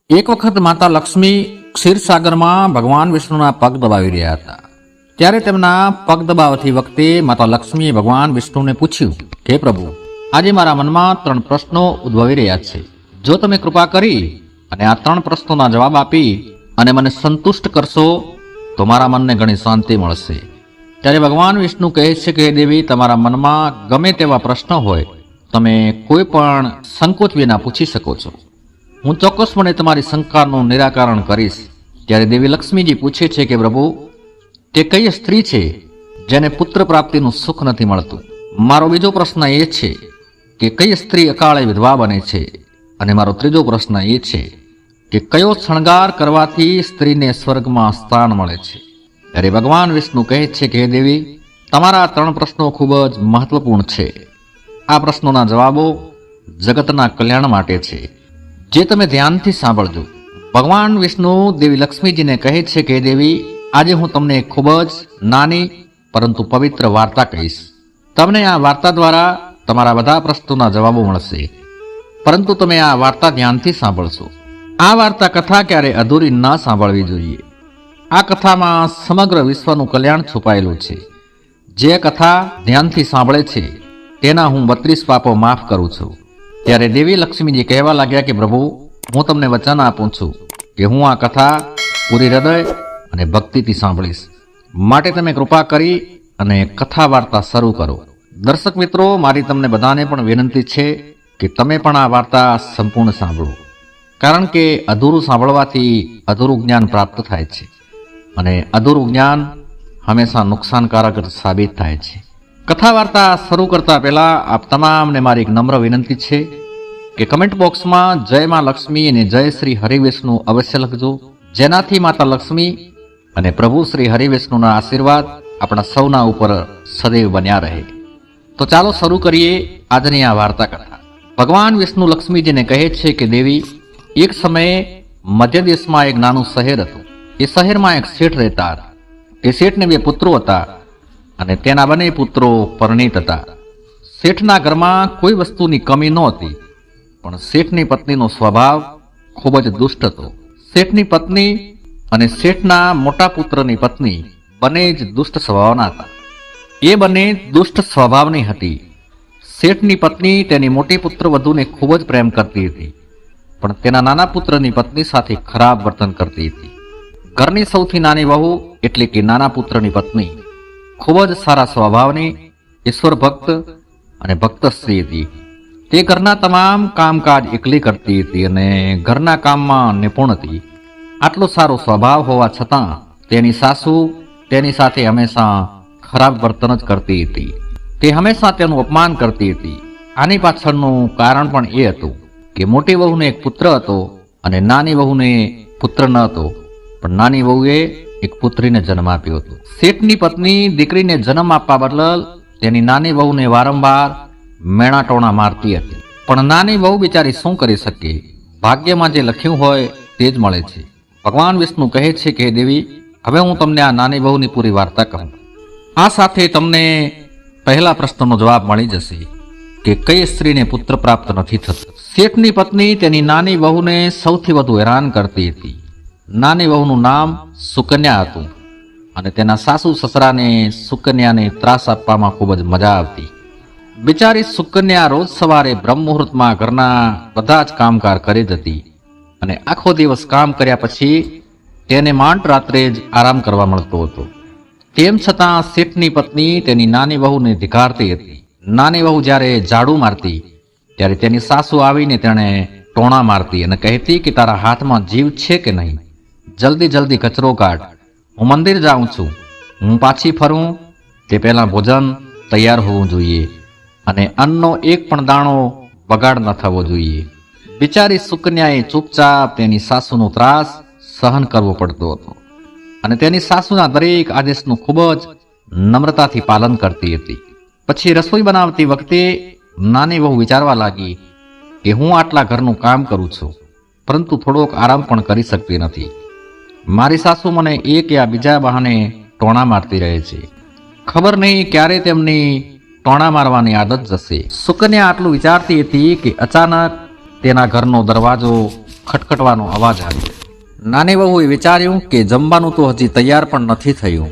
એક વખત માતા લક્ષ્મી ક્ષીરસાગરમાં ભગવાન વિષ્ણુના પગ દબાવી રહ્યા હતા. ત્યારે તેમના પગ દબાવતી વખતે માતા લક્ષ્મીએ ભગવાન વિષ્ણુને પૂછ્યું, હે પ્રભુ, આજે મારા મનમાં 3 પ્રશ્નો ઉદ્ભવી રહ્યા છે. જો તમે કૃપા કરી અને આ 3 પ્રશ્નોના જવાબ આપી અને મને સંતુષ્ટ કરશો તો મારા મનને ઘણી શાંતિ મળશે. ત્યારે ભગવાન વિષ્ણુ કહે છે કે હે દેવી, તમારા મનમાં ગમે તેવા પ્રશ્ન હોય તમે કોઈ પણ સંકોચ વિના પૂછી શકો છો. હું ચોક્કસપણે તમારી શંકાનું નિરાકરણ કરીશ. ત્યારે દેવી લક્ષ્મીજી પૂછે છે કે પ્રભુ, તે કઈ સ્ત્રી છે જેને પુત્ર પ્રાપ્તિનું સુખ નથી મળતું? મારો બીજો પ્રશ્ન એ છે કે કઈ સ્ત્રી અકાળે વિધવા બને છે? અને મારો ત્રીજો પ્રશ્ન એ છે કે કયો શણગાર કરવાથી સ્ત્રીને સ્વર્ગમાં સ્થાન મળે છે? ત્યારે ભગવાન વિષ્ણુ કહે છે કે હે દેવી, તમારા 3 પ્રશ્નો ખૂબ જ મહત્વપૂર્ણ છે. આ પ્રશ્નોના જવાબો જગતના કલ્યાણ માટે છે, જે તમે ધ્યાનથી સાંભળજો. ભગવાન વિષ્ણુ દેવી લક્ષ્મીજીને કહે છે કે દેવી, આજે હું તમને એક ખૂબ જ નાની પરંતુ પવિત્ર વાર્તા કહીશ. તમને આ વાર્તા દ્વારા તમારા બધા પ્રશ્નોના જવાબો મળશે, પરંતુ તમે આ વાર્તા ધ્યાનથી સાંભળશો. આ વાર્તા કથા ક્યારે અધૂરી ન સાંભળવી જોઈએ. આ કથામાં સમગ્ર વિશ્વનું કલ્યાણ છુપાયેલું છે. જે કથા ધ્યાનથી સાંભળે છે તેના હું 32 પાપો માફ કરું છું. ત્યારે દેવી લક્ષ્મીજી કહેવા લાગ્યા કે પ્રભુ, હું તમને વચન આપું છું કે હું આ કથા પૂરી હૃદય અને ભક્તિથી સાંભળીશ. માટે તમે કૃપા કરી અને કથા વાર્તા શરૂ કરો. દર્શક મિત્રો, મારી તમને બધાને પણ વિનંતી છે કે તમે પણ આ વાર્તા સંપૂર્ણ સાંભળો, કારણ કે અધૂરું સાંભળવાથી અધૂરું જ્ઞાન પ્રાપ્ત થાય છે અને અધૂરું જ્ઞાન હંમેશા નુકસાનકારક સાબિત થાય છે. કથા વાર્તા શરૂ કરતા પહેલા આપ તમામને મારી એક નમ્ર વિનંતી છે કે કમેન્ટ બોક્સમાં જય માં લક્ષ્મી અને જય શ્રી હરિવિષ્ણુ અવશ્ય લખજો, જેનાથી માતા લક્ષ્મી અને પ્રભુ શ્રી હરિવિષ્ણુના આશીર્વાદ આપણા સૌના ઉપર સદૈવ બન્યા રહે. તો ચાલો શરૂ કરીએ આજની આ વાર્તા કથા. ભગવાન વિષ્ણુ લક્ષ્મીજીને કહે છે કે દેવી, એક સમયે મધ્ય દેશમાં એક નાનું શહેર હતું. એ શહેરમાં એક શેઠ રહેતા હતા. એ શેઠને 2 પુત્રો હતા અને તેના બંને પુત્રો પરણિત હતા. શેઠના ઘરમાં કોઈ વસ્તુની કમી નહોતી, પણ શેઠની પત્નીનો સ્વભાવ ખૂબ જ દુષ્ટ હતો. શેઠની પત્ની અને શેઠના મોટા પુત્રની પત્ની બંને જ દુષ્ટ સ્વભાવના હતા. એ બંને દુષ્ટ સ્વભાવની હતી. શેઠની પત્ની તેની મોટી પુત્ર વધુને ખૂબ જ પ્રેમ કરતી હતી, પણ તેના નાના પુત્રની પત્ની સાથે ખરાબ વર્તન કરતી હતી. ઘરની સૌથી નાની વહુ એટલે કે નાના પુત્રની પત્ની ખૂબ જ સારા સ્વભાવની, ઈશ્વર ભક્ત અને ભક્ત સ્ત્રી હતી. તે ઘરના તમામ કામકાજ એકલી કરતી હતી અને ઘરના કામમાં નિપુણ હતી. આટલો સારો સ્વભાવ હોવા છતાં તેની સાસુ તેની સાથે હંમેશા ખરાબ વર્તન જ કરતી હતી. તે હંમેશા તેનું અપમાન કરતી હતી. આની પાછળનું કારણ પણ એ હતું કે મોટી વહુને એક પુત્ર હતો અને નાની વહુને પુત્ર ન હતો, પણ નાની વહુએ એક પુત્રીને જન્મ આપ્યો હતો. શેઠની પત્ની દીકરીને જન્મ આપવા બદલ તેની નાની વહુને વારંવાર મેણા ટોણા મારતી હતી, પણ નાની વહુ બિચારી શું કરી શકે? ભાગ્યમાં જે લખ્યું હોય તે જ મળે છે. ભગવાન વિષ્ણુ કહે છે કે દેવી, હવે હું તમને આ નાની વહુની પૂરી વાર્તા કહું. આ સાથે તમને પહેલા પ્રશ્નનો જવાબ મળી જશે કે કઈ સ્ત્રીને પુત્ર પ્રાપ્ત નથી થતો. શેઠની પત્ની તેની નાની વહુને સૌથી વધુ હેરાન કરતી હતી. નાની વહુનું નામ સુકન્યા હતું અને તેના સાસુ સસરાને સુકન્યાને ત્રાસ આપવામાં ખૂબ જ મજા આવતી. બિચારી સુકન્યા રોજ સવારે બ્રહ્મ મુહૂર્તમાં ઘરના બધા જ કામકાર કરી જતી અને આખો દિવસ કામ કર્યા પછી તેને માંડ રાત્રે જ આરામ કરવા મળતો હતો. તેમ છતાં શેઠની પત્ની તેની નાની વહુને ધિક્કારતી હતી. નાની વહુ જ્યારે ઝાડુ મારતી ત્યારે તેની સાસુ આવીને તેણે ટોણા મારતી અને કહેતી કે તારા હાથમાં જીવ છે કે નહીં? જલ્દી જલ્દી કચરો કાઢ, હું મંદિર જાઉં છું. હું પાછી ફરું તે પહેલાં ભોજન તૈયાર હોવું જોઈએ અને અન્નનો એક પણ દાણો બગાડ ન થવો જોઈએ. બિચારી સુકન્યાએ ચૂપચાપ તેની સાસુનો ત્રાસ સહન કરવો પડતો હતો અને તેની સાસુના દરેક આદેશનું ખૂબ જ નમ્રતાથી પાલન કરતી હતી. પછી રસોઈ બનાવતી વખતે નાની વહુ વિચારવા લાગી કે હું આટલા ઘરનું કામ કરું છું, પરંતુ થોડોક આરામ પણ કરી શકતી નથી. મારી સાસુ મને એક યા બીજા બહાને ટોણા મારતી રહે છે. ખબર નહીં ક્યારે તેમની ટોણા મારવાની આદત જશે. સુકન્યા આટલું વિચારતી હતી કે અચાનક તેના ઘરનો દરવાજો ખટખટવાનો અવાજ આવ્યો. નાની વહુએ વિચાર્યું કે જમવાનું તો હજી તૈયાર પણ નથી થયું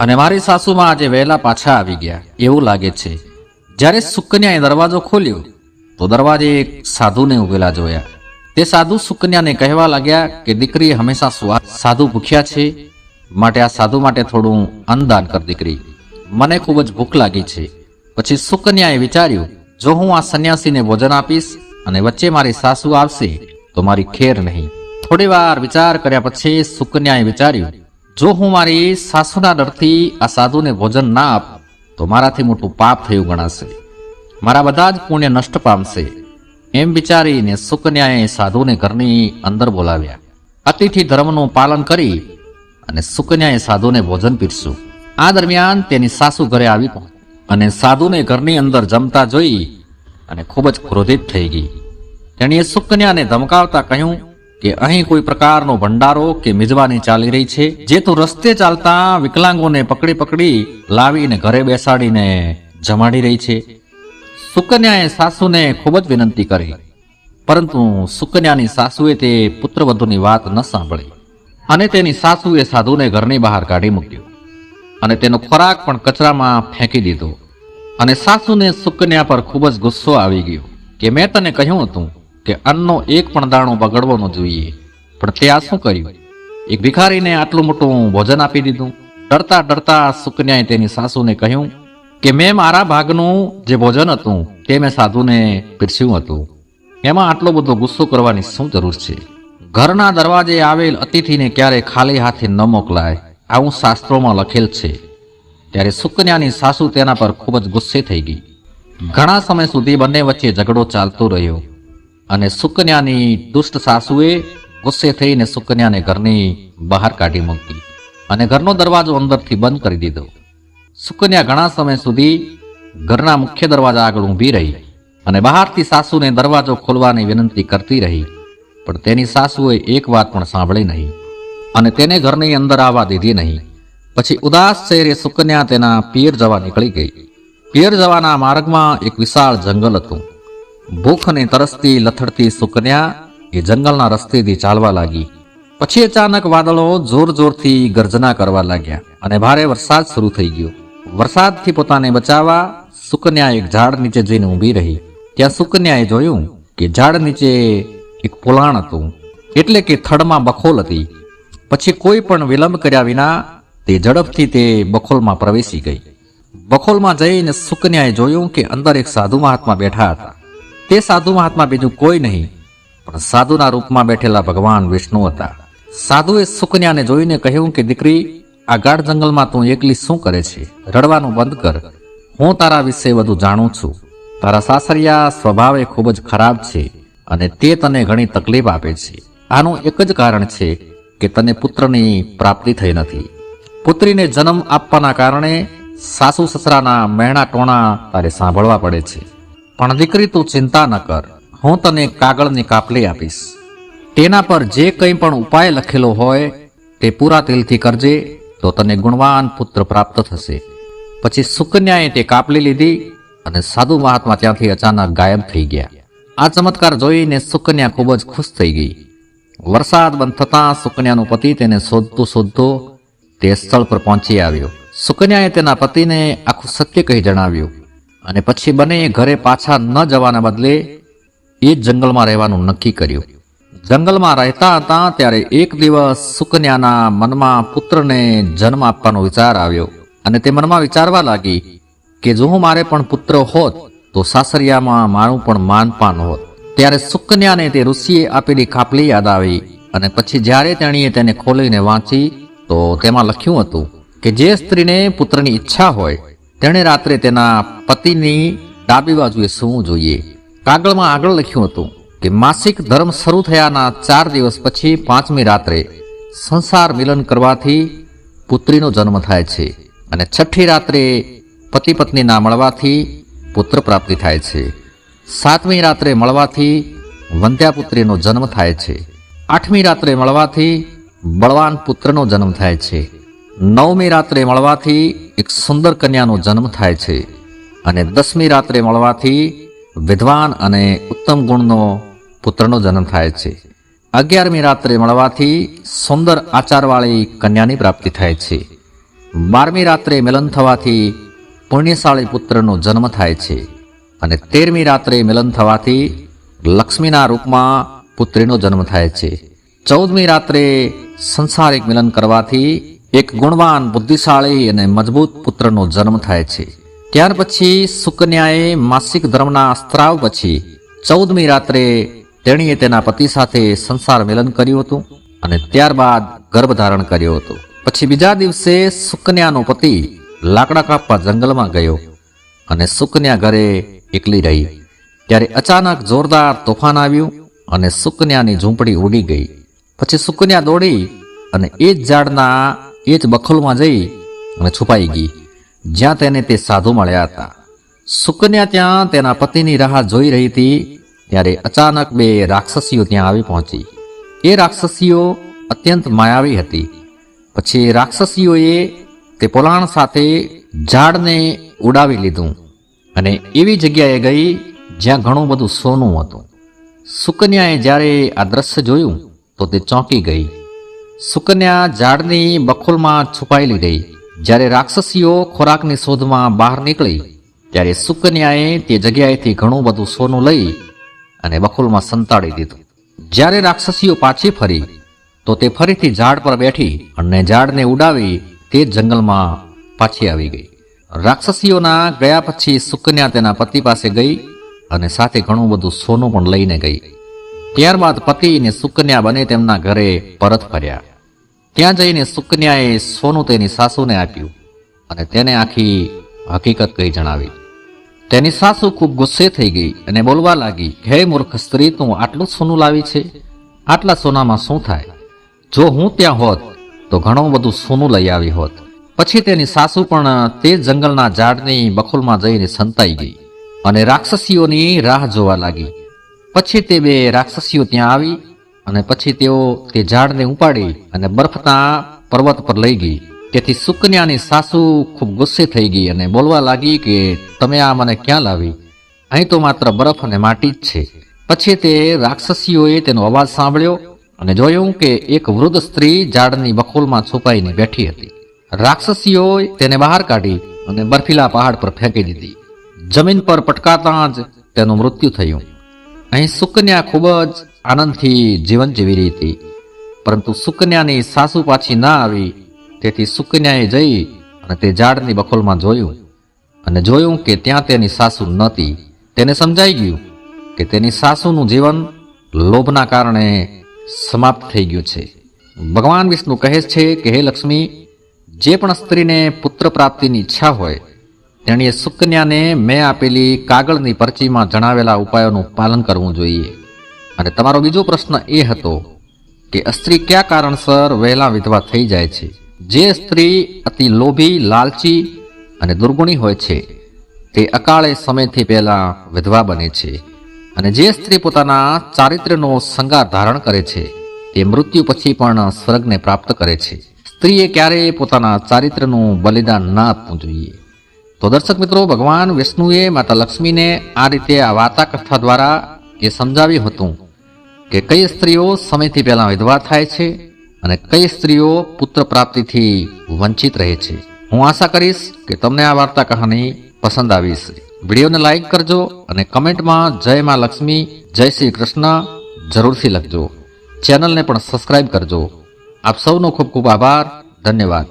અને મારી સાસુમાં આજે વહેલા પાછા આવી ગયા એવું લાગે છે. જ્યારે સુકન્યાએ દરવાજો ખોલ્યો તો દરવાજે એક સાધુને ઉભેલા જોયા. તે સાધુ સુકન્યાને કહેવા લાગ્યા કે દીકરીએ હંમેશા સાધુ ભૂખ્યા છે, માટે આ સાધુ માટે થોડું અન્નદાન કર દીકરી, મને ખૂબ જ ભૂખ લાગી છે. પછી સુકન્યાએ વિચાર્યું, જો હું આ સંન્યાસીને ભોજન આપીશ અને વચ્ચે મારી સાસુ આવશે તો મારી ખેર નહીં. થોડી વાર વિચાર કર્યા પછી સુકન્યાએ વિચાર્યું, જો હું મારી સાસુના ડરથી આ સાધુને ભોજન ના આપું તો મારાથી મોટું પાપ થયું ગણાશે, મારા બધા જ પુણ્ય નષ્ટ પામશે. એમ વિચારીને સુકન્યાએ સાધુને ઘરની અંદર બોલાવ્યા. અતિથિ ધર્મનું પાલન કરી અને સુકન્યાએ સાધુને ભોજન પીરસ્યું. આ દરમિયાન તેની સાસુ ઘરે આવી પહોંચી અને સાધુને ઘરની અંદર જમતા જોઈ અને ખૂબ જ ક્રોધિત થઈ ગઈ. તેણીએ સુકન્યાને ધમકાવતા કહ્યું કે અહીં કોઈ પ્રકારનો ભંડારો કે મિજબાની ચાલી રહી છે, જે તું રસ્તે ચાલતા વિકલાંગોને પકડી પકડી લાવીને ઘરે બેસાડીને જમાડી રહી છે. સુકન્યાએ સાસુને ખૂબ જ વિનંતી કરી, પરંતુ સુકન્યાની સાસુએ તે પુત્રવધુની વાત ન સાંભળી અને તેની સાસુએ સાધુને ઘરની બહાર કાઢી મૂક્યો અને તેનો ખોરાક પણ કચરામાં ફેંકી દીધો. અને સાસુને સુકન્યા પર ખૂબ જ ગુસ્સો આવી ગયો કે મેં તને કહ્યું હતું કે અન્નનો એક પણ દાણો બગડવો ન જોઈએ, પણ તે આ શું કર્યું? એક ભિખારીને આટલું મોટું ભોજન આપી દીધું. ડરતા ડરતા સુકન્યાએ તેની સાસુને કહ્યું કે મેં મારા ભાગનું જે ભોજન હતું તે મેં સાધુને પીરસ્યું હતું, એમાં આટલો બધો ગુસ્સો કરવાની શું જરૂર છે? ઘરના દરવાજે આવેલ અતિથિને ક્યારે ખાલી હાથે ન મોકલાય, આવું શાસ્ત્રોમાં લખેલ છે. ત્યારે સુકન્યાની સાસુ તેના પર ખૂબ જ ગુસ્સે થઈ ગઈ. ઘણા સમય સુધી બંને વચ્ચે ઝઘડો ચાલતો રહ્યો અને સુકન્યાની દુષ્ટ સાસુએ ગુસ્સે થઈને સુકન્યાને ઘરની બહાર કાઢી મૂકી અને ઘરનો દરવાજો અંદરથી બંધ કરી દીધો. સુકન્યા ઘણા સમય સુધી ઘરના મુખ્ય દરવાજા આગળ ઊભી રહી અને બહારથી સાસુને દરવાજો ખોલવાની વિનંતી કરતી રહી, પણ તેની સાસુએ એક વાત પણ સાંભળી નહીં અને તેને ઘરની અંદર આવવા દીધી નહીં. પછી ઉદાસ ચહેરે સુકન્યા તેના પિયર જવા નીકળી ગઈ. પિયર જવાના માર્ગમાં એક વિશાળ જંગલ હતું. ભૂખ અને તરસથી લથડતી સુકન્યા એ જંગલના રસ્તેથી ચાલવા લાગી. પછી અચાનક વાદળો જોર જોરથી ગર્જના કરવા લાગ્યા અને ભારે વરસાદ શરૂ થઈ ગયો. વરસાદથી પોતાને બચાવવા સુકન્યા એક ઝાડ નીચે જઈને ઊભી રહી. ત્યાં સુકન્યાએ જોયું કે ઝાડ નીચે એક પોલાણ હતું, એટલે કે થડમાં બખોલ હતી. પછી કોઈ પણ વિલંબ કર્યા વિના તે ઝડપથી તે બખોલમાં પ્રવેશી ગઈ. બખોલમાં જઈને સુકન્યાએ જોયું કે અંદર એક સાધુ મહાત્મા બેઠા હતા. તે સાધુ મહાત્મા બીજું કોઈ નહીં પણ સાધુના રૂપમાં બેઠેલા ભગવાન વિષ્ણુ હતા. સાધુએ સુકન્યાને જોઈને કહ્યું કે દીકરી, આ ગાઢ જંગલમાં તું એકલી શું કરે છે? રડવાનું બંધ કર, હું તારા વિશે વધુ જાણું છું. તારા સાસરિયા સ્વભાવે ખૂબ જ ખરાબ છે અને તે તને ઘણી તકલીફ આપે છે. આનું એક જ કારણ છે કે તને પુત્રની પ્રાપ્તિ થઈ નથી. પુત્રીને જન્મ આપવાના કારણે સાસુ સસરાના મહેણા ટોણા તારે સાંભળવા પડે છે. પણ દીકરી, તું ચિંતા ન કર, હું તને કાગળની કાપલી આપીશ. તેના પર જે કંઈ પણ ઉપાય લખેલો હોય તે પૂરા દિલથી કરજે તો તને ગુણવાન પુત્ર પ્રાપ્ત થશે. પછી સુકન્યાએ તે કાપલી લીધી અને સાધુ મહાત્મા ત્યાંથી અચાનક ગાયબ થઈ ગયા. આ ચમત્કાર જોઈને સુકન્યા ખૂબ જ ખુશ થઈ ગઈ. વરસાદ બંધ થતાં સુકન્યાનો પતિ તેને શોધતો તે સ્થળ પર પહોંચી આવ્યો. સુકન્યાએ તેના પતિને આખું સત્ય કહી જણાવ્યું અને પછી બંને ઘરે પાછા ન જવાના બદલે એ જ જંગલમાં રહેવાનું નક્કી કર્યું. જંગલમાં રહેતા હતા ત્યારે એક દિવસ સુકન્યાના મનમાં પુત્રને જન્મ આપવાનો વિચાર આવ્યો અને તે મનમાં વિચારવા લાગી કે જો મારે પણ પુત્ર હોત તો સાસરિયામાં મારું પણ માનપાન હોત. ત્યારે સુકન્યાને તે ઋષિએ આપેલી કાપલી યાદ આવી અને પછી જ્યારે તેણીએ તેને ખોલીને વાંચી તો તેમાં લખ્યું હતું કે જે સ્ત્રીને પુત્રની ઈચ્છા હોય તેણે રાત્રે તેના પતિની ડાબી બાજુએ સૂવું જોઈએ. કાગળમાં આગળ લખ્યું હતું કે માસિક ધર્મ શરૂ થયાના 4 દિવસ પછી 5મી રાત્રે સંસાર મિલન કરવાથી પુત્રીનો જન્મ થાય છે અને 6ઠી રાત્રે પતિ પત્નીના મળવાથી પુત્ર પ્રાપ્તિ થાય છે. 7મી રાત્રે મળવાથી વંધ્યાપુત્રીનો જન્મ થાય છે. 8મી રાત્રે મળવાથી બળવાન પુત્રનો જન્મ થાય છે. 9મી રાત્રે મળવાથી એક સુંદર કન્યાનો જન્મ થાય છે અને 10મી રાત્રે મળવાથી વિદ્વાન અને ઉત્તમ ગુણનો પુત્રનો જન્મ થાય છે. 11મી રાત્રે મળવાથી સુંદર આચારવાળી કન્યાની પ્રાપ્તિ થાય છે. 12મી રાત્રે મિલન થવાથી પુણ્યશાળી પુત્રનો જન્મ થાય છે. અને 13મી રાત્રે મિલન થવાથી લક્ષ્મીના રૂપમાં પુત્રીનો જન્મ થાય છે. 14મી રાત્રે સંસારિક મિલન કરવાથી એક ગુણવાન, બુદ્ધિશાળી અને મજબૂત પુત્રનો જન્મ થાય છે. ત્યાર પછી સુકન્યાએ માસિક ધર્મના સ્ત્રાવ પછી 14મી રાત્રે તેણીએ તેના પતિ સાથે સંસાર મિલન કર્યું હતું અને ત્યારબાદ ગર્ભ ધારણ કર્યો હતો. પછી બીજા દિવસે સુકન્યાનો પતિ લાકડા કાપવા જંગલમાં ગયો અને સુકન્યા ઘરે એકલી રહી. ત્યારે અચાનક જોરદાર તોફાન આવ્યું અને સુકન્યાની ઝૂંપડી ઉડી ગઈ. પછી સુકન્યા દોડી અને એ જ ઝાડના એ જ બખોલમાં જઈ અને છુપાઈ ગઈ, જ્યાં તેને તે સાધુ મળ્યા હતા. સુકન્યા ત્યાં તેના પતિની રાહ જોઈ રહી હતી. ત્યારે અચાનક બે રાક્ષસીઓ ત્યાં આવી પહોંચી. એ રાક્ષસીઓ અત્યંત માયાવી હતી. પછી રાક્ષસીઓએ તે પોલાણ સાથે ઝાડને ઉડાવી લીધું અને એવી જગ્યાએ ગઈ જ્યાં ઘણું બધું સોનું હતું. સુકન્યાએ જ્યારે આ દ્રશ્ય જોયું તો તે ચોંકી ગઈ. સુકન્યા ઝાડની બખોલમાં છુપાયેલી રહી. જ્યારે રાક્ષસીઓ ખોરાકની શોધમાં બહાર નીકળી ત્યારે સુકન્યાએ તે જગ્યાએથી ઘણું બધું સોનું લઈ અને બખોલમાં સંતાડી દીધું. જ્યારે રાક્ષસીઓ પાછી ફરી તો તે ફરીથી ઝાડ પર બેઠી અને ઝાડને ઉડાવી તે જંગલમાં પાછી આવી ગઈ. રાક્ષસીઓના ગયા પછી સુકન્યા તેના પતિ પાસે ગઈ અને સાથે ઘણું બધું સોનું પણ લઈને ગઈ. ત્યારબાદ પતિ અને સુકન્યા બંને તેમના ઘરે પરત ફર્યા. ત્યાં જઈને સુકન્યાએ સોનું તેની સાસુને આપ્યું અને તેને આખી હકીકત કહી જણાવી. તેની સાસુ ખૂબ ગુસ્સે થઈ ગઈ અને બોલવા લાગી, હે મૂર્ખ સ્ત્રી, તું આટલું સોનું લાવી છે? આટલા સોનામાં શું થાય? જો હું ત્યાં હોત તો ઘણું બધું સોનું લઈ આવી હોત. પછી તેની સાસુ પણ તે જંગલના ઝાડની બખોલમાં જઈને સંતાઈ ગઈ અને રાક્ષસીઓની રાહ જોવા લાગી. પછી તે બે રાક્ષસીઓ ત્યાં આવી અને પછી તેઓ તે ઝાડને ઉપાડી અને બરફના પર્વત પર લઈ ગઈ. તેથી સુકન્યાની સાસુ ખૂબ ગુસ્સે થઈ ગઈ અને બોલવા લાગી કે તમે આ મને ક્યાં લાવી? અહીં તો માત્ર બરફ અને માટી જ છે. પછી તે રાક્ષસીઓએ તેનો અવાજ સાંભળ્યો અને જોયું કે એક વૃદ્ધ સ્ત્રી ઝાડની બખોલમાં છુપાઈને બેઠી હતી. રાક્ષસીઓએ તેને બહાર કાઢી અને બર્ફીલા પહાડ પર ફેંકી દીધી. જમીન પર પટકાતાં જ તેનું મૃત્યુ થયું. અહીં સુકન્યા ખૂબ જ આનંદથી જીવન જીવી રહી હતી, પરંતુ સુકન્યાની સાસુ પાછી ના આવી. તેથી સુકન્યાએ જઈ અને તે ઝાડની બખોલમાં જોયું કે ત્યાં તેની સાસુ નહોતી. તેને સમજાઈ ગયું કે તેની સાસુનું જીવન લોભના કારણે સમાપ્ત થઈ ગયું છે. ભગવાન વિષ્ણુ કહે છે કે હે લક્ષ્મી, જે પણ સ્ત્રીને પુત્ર પ્રાપ્તિની ઈચ્છા હોય તેણીએ સુકન્યાને મેં આપેલી કાગળની પરચીમાં જણાવેલા ઉપાયોનું પાલન કરવું જોઈએ. અને તમારો બીજો પ્રશ્ન એ હતો કે સ્ત્રી કયા કારણસર વહેલા વિધવા થઈ જાય છે? જે સ્ત્રી અતિ લોભી, લાલચી અને દુર્ગુણી હોય છે તે અકાળે સમયથી પહેલા વિધવા બને છે. અને જે સ્ત્રી પોતાના ચારિત્ર્યનો શૃંગાર ધારણ કરે છે તે મૃત્યુ પછી પણ સ્વર્ગને પ્રાપ્ત કરે છે. સ્ત્રીએ ક્યારેય પોતાના ચારિત્ર્યનું બલિદાન ન આપવું જોઈએ. તો દર્શક મિત્રો, ભગવાન વિષ્ણુએ માતા લક્ષ્મીને આ રીતે આ વાર્તા કથા દ્વારા એ સમજાવ્યું હતું કે કઈ સ્ત્રીઓ સમયથી પહેલા વિધવા થાય છે અને કઈ સ્ત્રીઓ પુત્ર પ્રાપ્તિથી વંચિત રહે છે. હું આશા કરીશ કે તમને આ વાર્તા કહાની પસંદ આવી છે. વિડીયોને લાઈક કરજો અને કમેન્ટમાં જય માં લક્ષ્મી, જય શ્રી કૃષ્ણ જરૂરથી લખજો. ચેનલને પણ સબસ્ક્રાઈબ કરજો. આપ સૌનો ખૂબ ખૂબ આભાર. ધન્યવાદ.